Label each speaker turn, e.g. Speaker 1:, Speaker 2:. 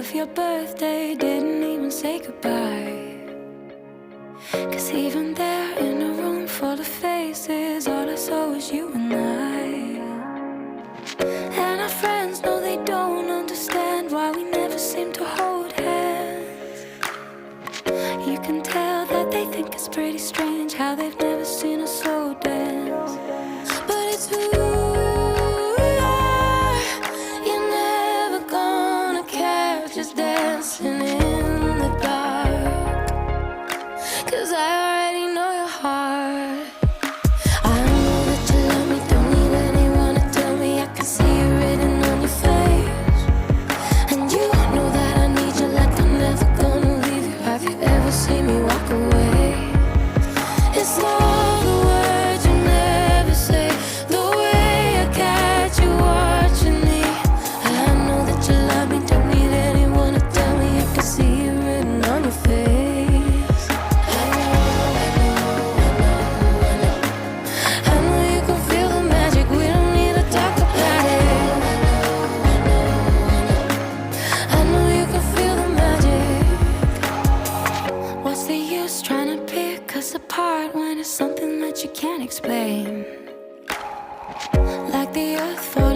Speaker 1: of your birthday, didn't even say goodbye. 'Cause even there in a room full of faces, all I saw was you and I. And our friends know they don't understand why we never seem to hold hands. You can tell that they think it's pretty strange how they've never seen us slow dance. But it's who you are, you're never gonna catch us dancing in the dark. 'Cause I already know your heart. I know that you love me, don't need anyone to tell me. I can see it written on your face. And you know that I need you like I'm never gonna leave you. Have you ever seen me walk away? It's all the words you never say, the way I catch you watching me. I know that you love me, don't need anyone to tell me. I can see it written on your face. I know you can feel the magic, we don't need to talk about it. I know you can feel the magic. What's the use trying to pick us apart when it's something that you can't explain? Like the earth falling